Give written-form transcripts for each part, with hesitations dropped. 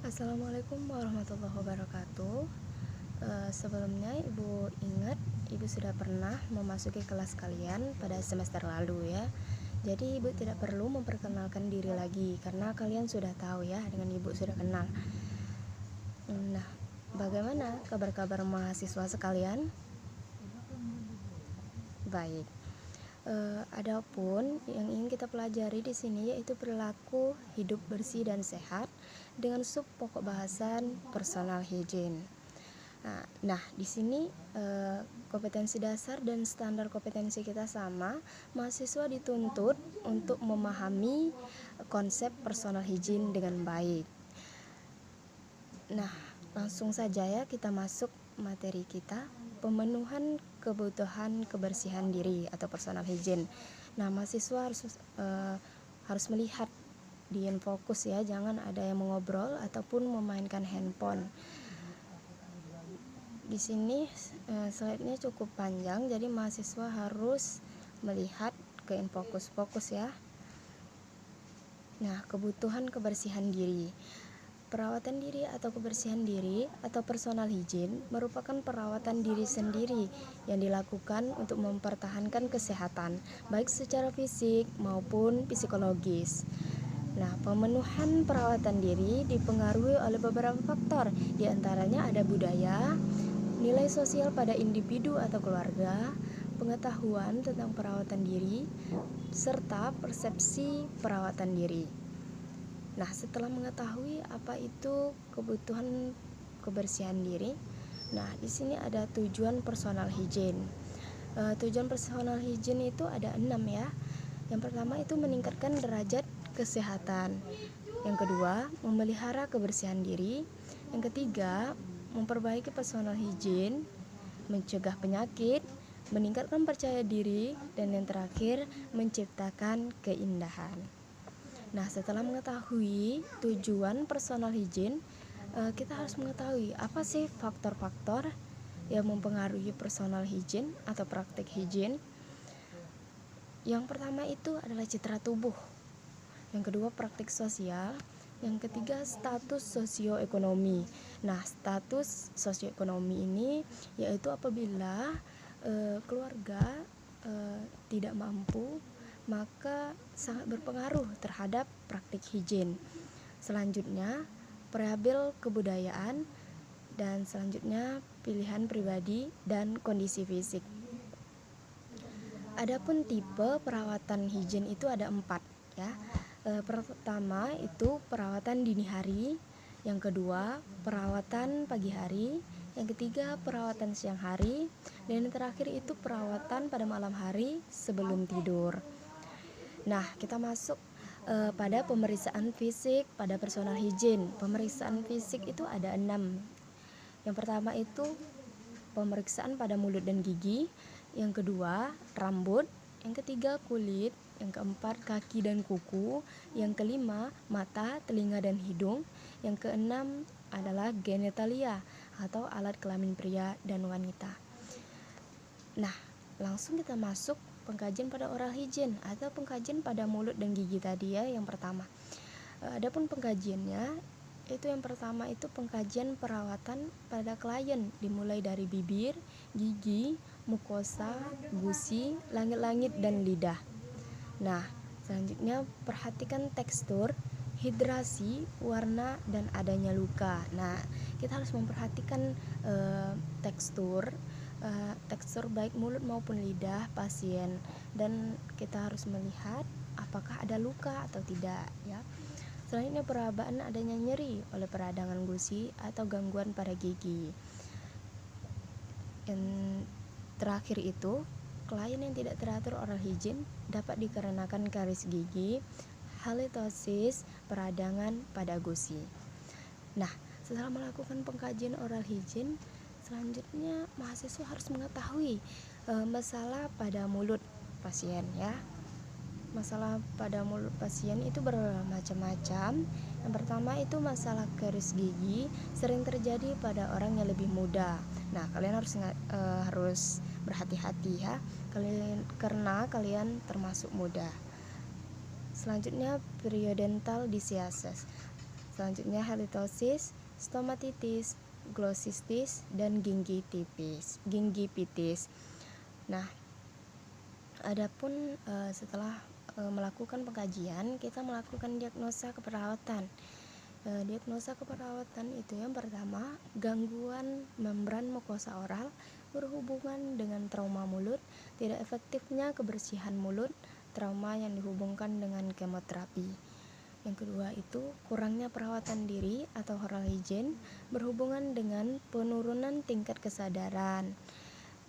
Assalamualaikum warahmatullahi wabarakatuh. Sebelumnya Ibu ingat, Ibu sudah pernah memasuki kelas kalian pada semester lalu ya. Jadi Ibu tidak perlu memperkenalkan diri lagi karena kalian sudah tahu ya, dengan Ibu sudah kenal. Nah, bagaimana kabar-kabar mahasiswa sekalian? Baik. Adapun yang ingin kita pelajari di sini yaitu perilaku hidup bersih dan sehat dengan sub pokok bahasan personal hygiene. Nah, di sini kompetensi dasar dan standar kompetensi kita sama. Mahasiswa dituntut untuk memahami konsep personal hygiene dengan baik. Nah, langsung saja ya kita masuk materi kita, pemenuhan kebutuhan kebersihan diri atau personal hygiene. Nah, mahasiswa harus melihat di fokus ya, jangan ada yang mengobrol ataupun memainkan handphone. Di sini slide-nya cukup panjang, jadi mahasiswa harus melihat ke fokus ya. Nah, kebutuhan kebersihan diri. Perawatan diri atau kebersihan diri atau personal hygiene merupakan perawatan diri sendiri yang dilakukan untuk mempertahankan kesehatan, baik secara fisik maupun psikologis. Nah, pemenuhan perawatan diri dipengaruhi oleh beberapa faktor, diantaranya ada budaya, nilai sosial pada individu atau keluarga, pengetahuan tentang perawatan diri, serta persepsi perawatan diri. Nah, setelah mengetahui apa itu kebutuhan kebersihan diri, nah di sini ada tujuan personal hygiene. Tujuan personal hygiene itu ada 6 ya. Yang pertama itu meningkatkan derajat kesehatan. Yang kedua, memelihara kebersihan diri. Yang ketiga, memperbaiki personal hygiene, mencegah penyakit, meningkatkan percaya diri, dan yang terakhir, menciptakan keindahan. Nah, setelah mengetahui tujuan personal hygiene, kita harus mengetahui apa sih faktor-faktor yang mempengaruhi personal hygiene atau praktik hygiene. Yang pertama itu adalah citra tubuh. Yang kedua, praktik sosial. Yang ketiga, status sosioekonomi. Nah, status sosioekonomi ini yaitu apabila keluarga tidak mampu, maka sangat berpengaruh terhadap praktik hygiene. Selanjutnya, variabel kebudayaan, dan selanjutnya pilihan pribadi dan kondisi fisik. Adapun tipe perawatan hygiene itu ada 4 ya. Pertama itu perawatan dini hari, yang kedua perawatan pagi hari, yang ketiga perawatan siang hari, dan yang terakhir itu perawatan pada malam hari sebelum tidur. Nah, kita masuk pada pemeriksaan fisik pada personal hygiene. Pemeriksaan fisik itu ada 6. Yang pertama itu pemeriksaan pada mulut dan gigi, yang kedua rambut, yang ketiga kulit, yang keempat kaki dan kuku, yang kelima mata, telinga dan hidung, yang keenam adalah genitalia atau alat kelamin pria dan wanita. Nah, langsung kita masuk pengkajian pada oral hygiene atau pengkajian pada mulut dan gigi tadi ya, yang pertama. Adapun pengkajiannya itu yang pertama itu pengkajian perawatan pada klien, dimulai dari bibir, gigi, mukosa, gusi, langit-langit dan lidah. Nah, selanjutnya perhatikan tekstur, hidrasi, warna, dan adanya luka. Nah, kita harus memperhatikan tekstur baik mulut maupun lidah pasien, dan kita harus melihat apakah ada luka atau tidak ya. Selanjutnya perabaan adanya nyeri oleh peradangan gusi atau gangguan pada gigi. Yang terakhir itu klien yang tidak teratur oral hygiene dapat dikarenakan karies gigi, halitosis, peradangan pada gusi. Nah, setelah melakukan pengkajian oral hygiene, selanjutnya mahasiswa harus mengetahui masalah pada mulut pasien ya. Masalah pada mulut pasien itu bermacam-macam. Yang pertama itu masalah karies gigi sering terjadi pada orang yang lebih muda. Nah, kalian harus berhati-hati ya, karena kalian termasuk muda. Selanjutnya periodontal diseases. Selanjutnya halitosis, stomatitis, glossitis, dan gingivitis. Nah, adapun setelah melakukan pengkajian, kita melakukan diagnosa keperawatan. Diagnosa keperawatan itu yang pertama, gangguan membran mukosa oral berhubungan dengan trauma mulut, tidak efektifnya kebersihan mulut, trauma yang dihubungkan dengan kemoterapi. Yang kedua itu kurangnya perawatan diri atau oral hygiene berhubungan dengan penurunan tingkat kesadaran.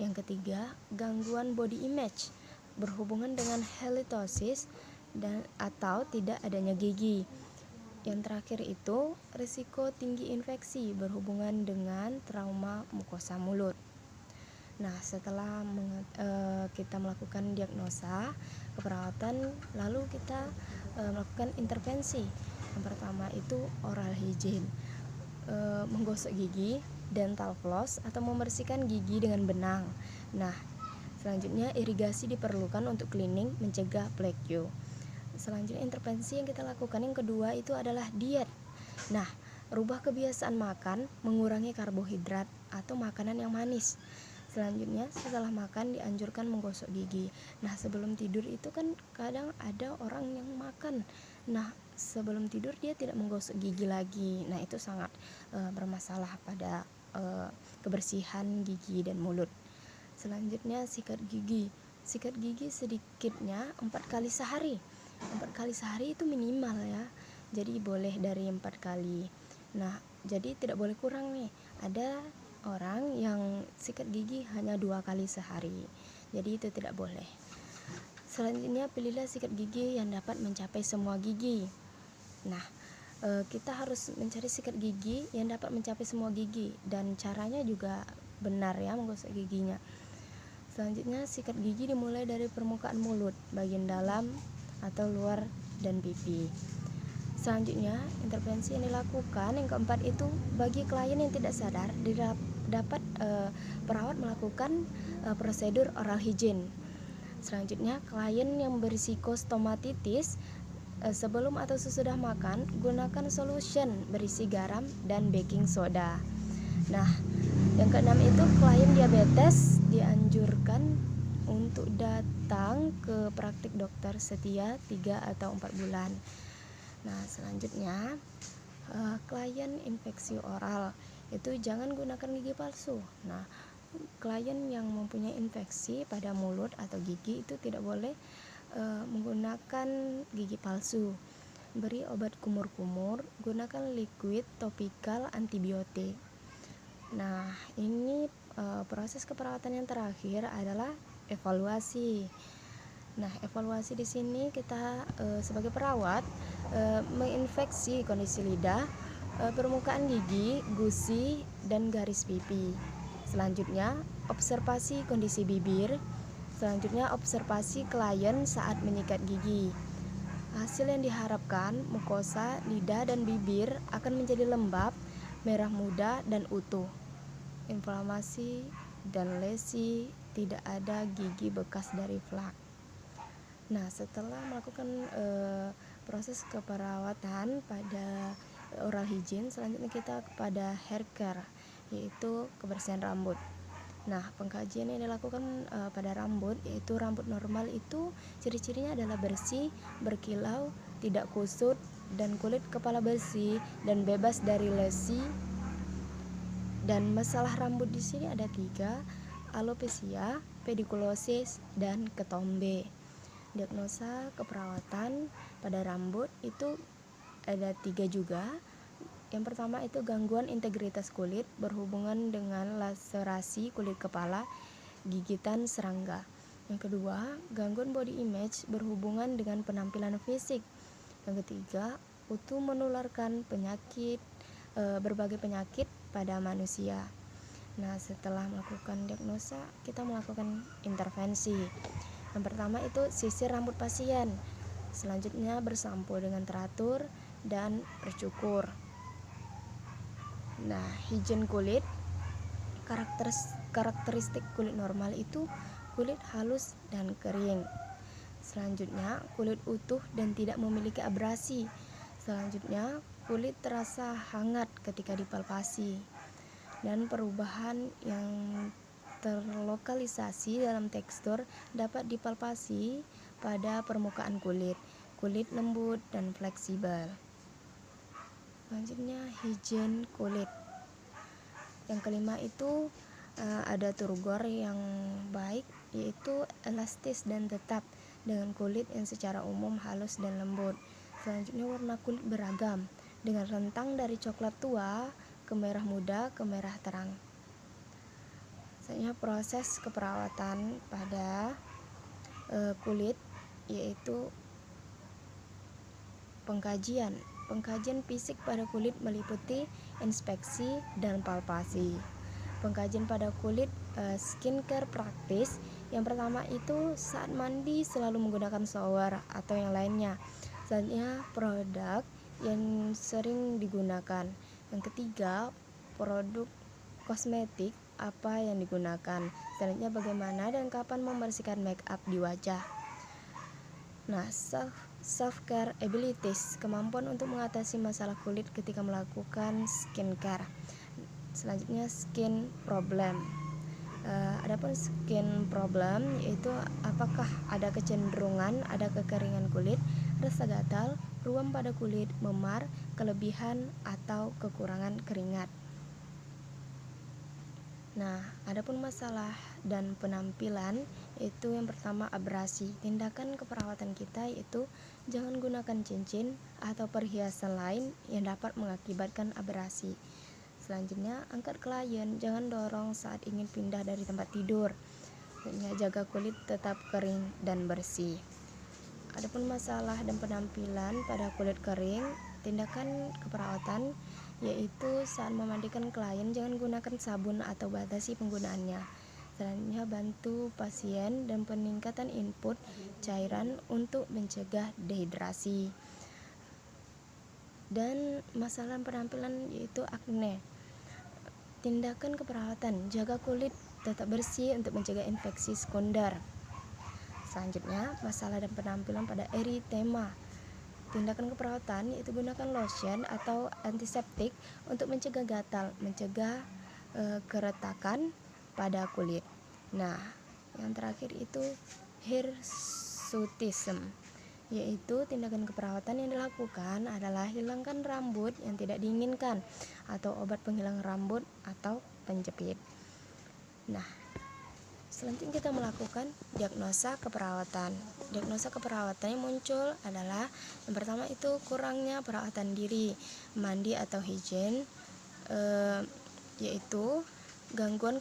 Yang ketiga, gangguan body image berhubungan dengan halitosis dan atau tidak adanya gigi. Yang terakhir itu risiko tinggi infeksi berhubungan dengan trauma mukosa mulut. Nah, setelah kita melakukan diagnosa keperawatan, lalu kita melakukan intervensi. Yang pertama itu oral hygiene, menggosok gigi, dental floss atau membersihkan gigi dengan benang. Nah, selanjutnya irigasi diperlukan untuk cleaning, mencegah plaque. Selanjutnya intervensi yang kita lakukan yang kedua itu adalah diet. Nah, rubah kebiasaan makan, mengurangi karbohidrat atau makanan yang manis. Selanjutnya setelah makan dianjurkan menggosok gigi. Nah, sebelum tidur itu kan kadang ada orang yang makan, nah sebelum tidur dia tidak menggosok gigi lagi. Nah, itu sangat bermasalah pada kebersihan gigi dan mulut. Selanjutnya sikat gigi. Sikat gigi sedikitnya 4 kali sehari. 4 kali sehari itu minimal ya. Jadi boleh dari 4 kali. Nah, jadi tidak boleh kurang nih. Ada orang yang sikat gigi hanya 2 kali sehari, jadi itu tidak boleh. Selanjutnya pilihlah sikat gigi yang dapat mencapai semua gigi. Nah, kita harus mencari sikat gigi yang dapat mencapai semua gigi dan caranya juga benar ya menggosok giginya. Selanjutnya sikat gigi dimulai dari permukaan mulut, bagian dalam atau luar dan pipi. Selanjutnya intervensi yang dilakukan yang keempat itu bagi klien yang tidak sadar dapat perawat melakukan prosedur oral hygiene. Selanjutnya klien yang berisiko stomatitis sebelum atau sesudah makan gunakan solution berisi garam dan baking soda. Nah, yang keenam itu klien diabetes dianjurkan untuk datang ke praktik dokter setia 3 atau 4 bulan. Nah, selanjutnya klien infeksi oral itu jangan gunakan gigi palsu. Nah, klien yang mempunyai infeksi pada mulut atau gigi itu tidak boleh menggunakan gigi palsu. Beri obat kumur-kumur, gunakan liquid topikal antibiotik. Nah, ini proses keperawatan yang terakhir adalah evaluasi. Nah, evaluasi di sini kita sebagai perawat menginspeksi kondisi lidah, permukaan gigi, gusi, dan garis pipi. Selanjutnya, observasi kondisi bibir. Selanjutnya, observasi klien saat menyikat gigi. Hasil yang diharapkan, mukosa, lidah, dan bibir akan menjadi lembab, merah muda, dan utuh. Inflamasi dan lesi, tidak ada gigi bekas dari flak. Nah, setelah melakukan proses keperawatan pada oral hygiene, selanjutnya kita kepada hair care, yaitu kebersihan rambut. Nah, pengkajian yang dilakukan pada rambut, yaitu rambut normal itu ciri-cirinya adalah bersih, berkilau, tidak kusut, dan kulit kepala bersih dan bebas dari lesi. Dan masalah rambut di sini ada 3, alopecia, pedikulosis, dan ketombe. Diagnosa keperawatan pada rambut itu ada 3 juga. Yang pertama itu gangguan integritas kulit berhubungan dengan laserasi kulit kepala, gigitan serangga. Yang kedua, gangguan body image berhubungan dengan penampilan fisik. Yang ketiga, utuh menularkan penyakit, berbagai penyakit pada manusia. Nah, setelah melakukan diagnosa, kita melakukan intervensi. Yang pertama itu sisir rambut pasien. Selanjutnya bersampo dengan teratur dan bercukur. Nah, higien kulit. Karakteristik kulit normal itu kulit halus dan kering. Selanjutnya kulit utuh dan tidak memiliki abrasi. Selanjutnya Kulit terasa hangat ketika dipalpasi, dan perubahan yang terlokalisasi dalam tekstur dapat dipalpasi pada permukaan kulit. Kulit lembut dan fleksibel. Selanjutnya, higiene kulit. Yang kelima itu ada turgor yang baik, yaitu elastis dan tetap dengan kulit yang secara umum halus dan lembut. Selanjutnya, warna kulit beragam dengan rentang dari coklat tua ke merah muda ke merah terang. Selanjutnya, proses keperawatan pada kulit yaitu pengkajian. Pengkajian fisik pada kulit meliputi inspeksi dan palpasi. Pengkajian pada kulit skincare praktis. Yang pertama itu saat mandi selalu menggunakan shower atau yang lainnya. Selanjutnya, produk yang sering digunakan. Yang ketiga, produk kosmetik apa yang digunakan. Selanjutnya, bagaimana dan kapan membersihkan make up di wajah. Nah, self-care abilities, kemampuan untuk mengatasi masalah kulit ketika melakukan skincare. Selanjutnya, skin problem. Adapun skin problem yaitu apakah ada kecenderungan ada kekeringan kulit, rasa gatal, ruam pada kulit, memar, kelebihan atau kekurangan keringat. Nah, adapun masalah dan penampilan itu yang pertama abrasi. Tindakan keperawatan kita yaitu jangan gunakan cincin atau perhiasan lain yang dapat mengakibatkan abrasi. Selanjutnya, angkat klien, jangan dorong saat ingin pindah dari tempat tidur. Jaga kulit tetap kering dan bersih. Adapun masalah dan penampilan pada kulit kering, tindakan keperawatan yaitu saat memandikan klien jangan gunakan sabun atau batasi penggunaannya. Selanjutnya, bantu pasien dan peningkatan input cairan untuk mencegah dehidrasi. Dan masalah penampilan yaitu akne. Tindakan keperawatan, jaga kulit tetap bersih untuk mencegah infeksi sekunder. Selanjutnya, masalah dan penampilan pada eritema. Tindakan keperawatan yaitu gunakan lotion atau antiseptik untuk mencegah gatal, mencegah keretakan pada kulit. Nah, yang terakhir itu hirsutism, yaitu tindakan keperawatan yang dilakukan adalah hilangkan rambut yang tidak diinginkan atau obat penghilang rambut atau penjepit. Nah, selanjutnya kita melakukan diagnosa keperawatan. Diagnosa keperawatan yang muncul adalah yang pertama itu kurangnya perawatan diri, mandi atau higien, yaitu gangguan